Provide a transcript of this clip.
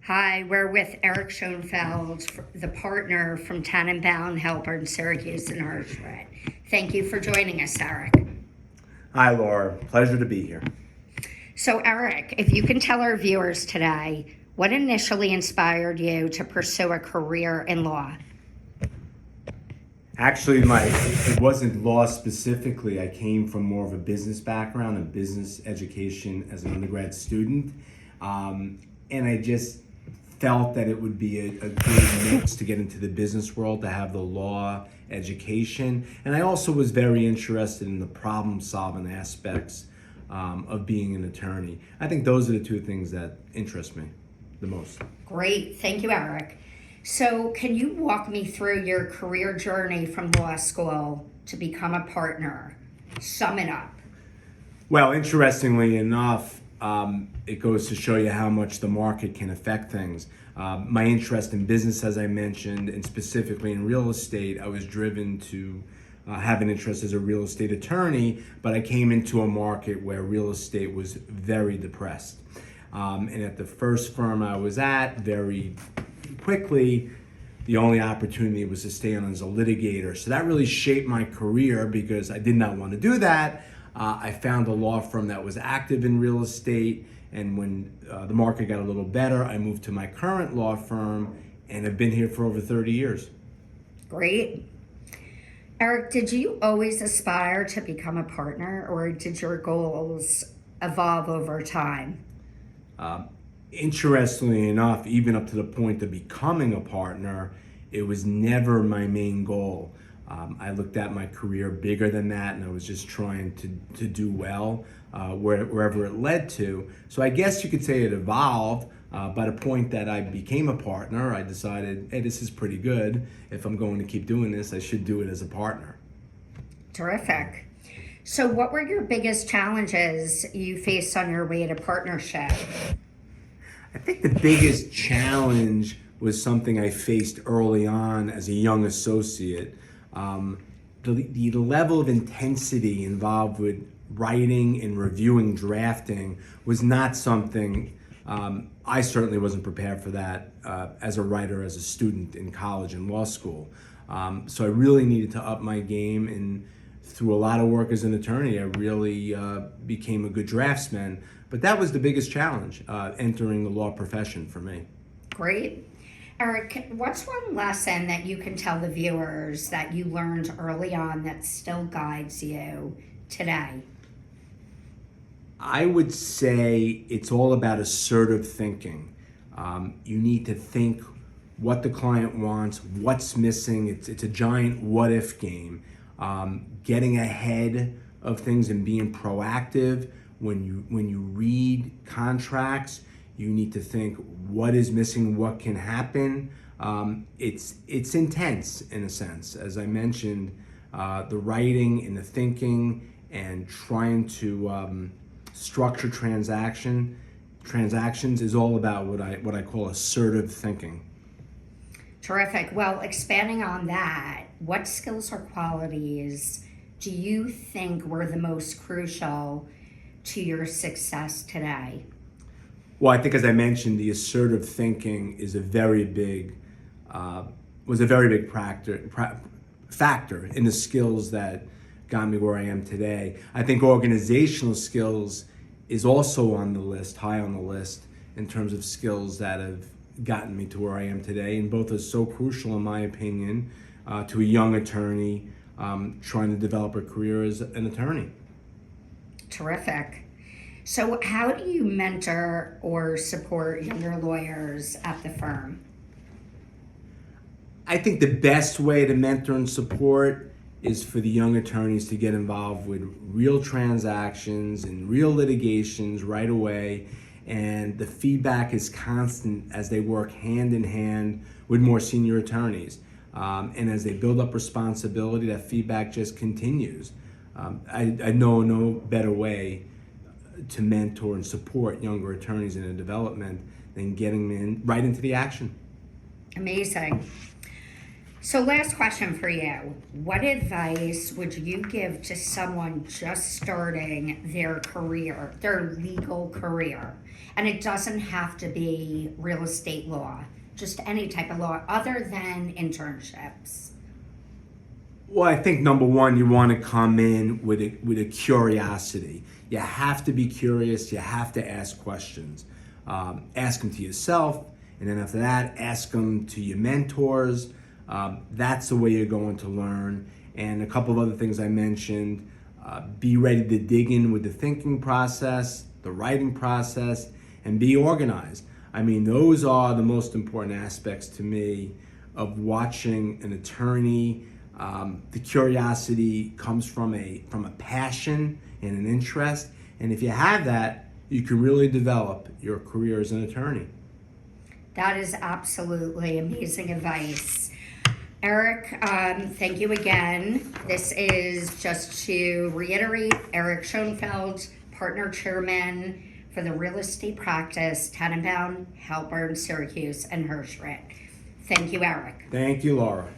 Hi, we're with Eric Schoenfeld, the partner from Tannenbaum, Helpern, Syracuse, and Hirschtritt. Thank you for joining us, Eric. Hi, Laura. Pleasure to be here. So, Eric, if you can tell our viewers today, what initially inspired you to pursue a career in law? Actually, it wasn't law specifically. I came from more of a business background and business education as an undergrad student. And I just felt that it would be a good mix to get into the business world, to have the law education. And I also was very interested in the problem-solving aspects of being an attorney. I think those are the two things that interest me the most. Great. Thank you, Eric. So, can you walk me through your career journey from law school to become a partner? Sum it up. Well, interestingly enough, it goes to show you how much the market can affect things. My interest in business, as I mentioned, and specifically in real estate, I was driven to have an interest as a real estate attorney, but I came into a market where real estate was very depressed. And at the first firm I was at, very quickly, the only opportunity was to stay on as a litigator. So that really shaped my career because I did not want to do that. I found a law firm that was active in real estate, and when the market got a little better, I moved to my current law firm and have been here for over 30 years. Great. Eric, did you always aspire to become a partner, or did your goals evolve over time? Interestingly enough, even up to the point of becoming a partner, it was never my main goal. I looked at my career bigger than that, and I was just trying to do well wherever it led to. So I guess you could say it evolved. By the point that I became a partner, I decided, hey, this is pretty good. If I'm going to keep doing this, I should do it as a partner. Terrific. So what were your biggest challenges you faced on your way to partnership? I think the biggest challenge was something I faced early on as a young associate. The level of intensity involved with writing and reviewing drafting was not something, I certainly wasn't prepared for that as a writer, as a student in college and law school. So I really needed to up my game, and through a lot of work as an attorney, I really became a good draftsman. But that was the biggest challenge, entering the law profession for me. Great. Eric, what's one lesson that you can tell the viewers that you learned early on that still guides you today? I would say it's all about assertive thinking. You need to think what the client wants, what's missing. It's a giant what-if game. Getting ahead of things and being proactive. When you read contracts, you need to think what is missing, what can happen. It's intense in a sense. As I mentioned, the writing and the thinking and trying to structure transactions is all about what I call assertive thinking. Terrific. Well, expanding on that, what skills or qualities do you think were the most crucial to your success today? Well, I think, as I mentioned, the assertive thinking is was a very big factor in the skills that got me where I am today. I think organizational skills is also on the list, high on the list, in terms of skills that have gotten me to where I am today, and both are so crucial, in my opinion, to a young attorney trying to develop a career as an attorney. Terrific. So how do you mentor or support younger lawyers at the firm? I think the best way to mentor and support is for the young attorneys to get involved with real transactions and real litigations right away. And the feedback is constant as they work hand in hand with more senior attorneys. And as they build up responsibility, that feedback just continues. I know no better way to mentor and support younger attorneys in their development than getting them right into the action. Amazing. So last question for you. What advice would you give to someone just starting their career, their legal career? And it doesn't have to be real estate law, just any type of law other than internships. Well, I think number one, you want to come in with a curiosity. You have to be curious. You have to ask questions. Ask them to yourself, and then after that, ask them to your mentors. That's the way you're going to learn. And a couple of other things I mentioned, be ready to dig in with the thinking process, the writing process, and be organized. I mean, those are the most important aspects to me of watching an attorney. The curiosity comes from a passion and an interest. And if you have that, you can really develop your career as an attorney. That is absolutely amazing advice. Eric, thank you again. This is just to reiterate, Eric Schoenfeld, partner chairman for the real estate practice, Tannenbaum, Helpern, Syracuse, and Hirschtritt. Thank you, Eric. Thank you, Laura.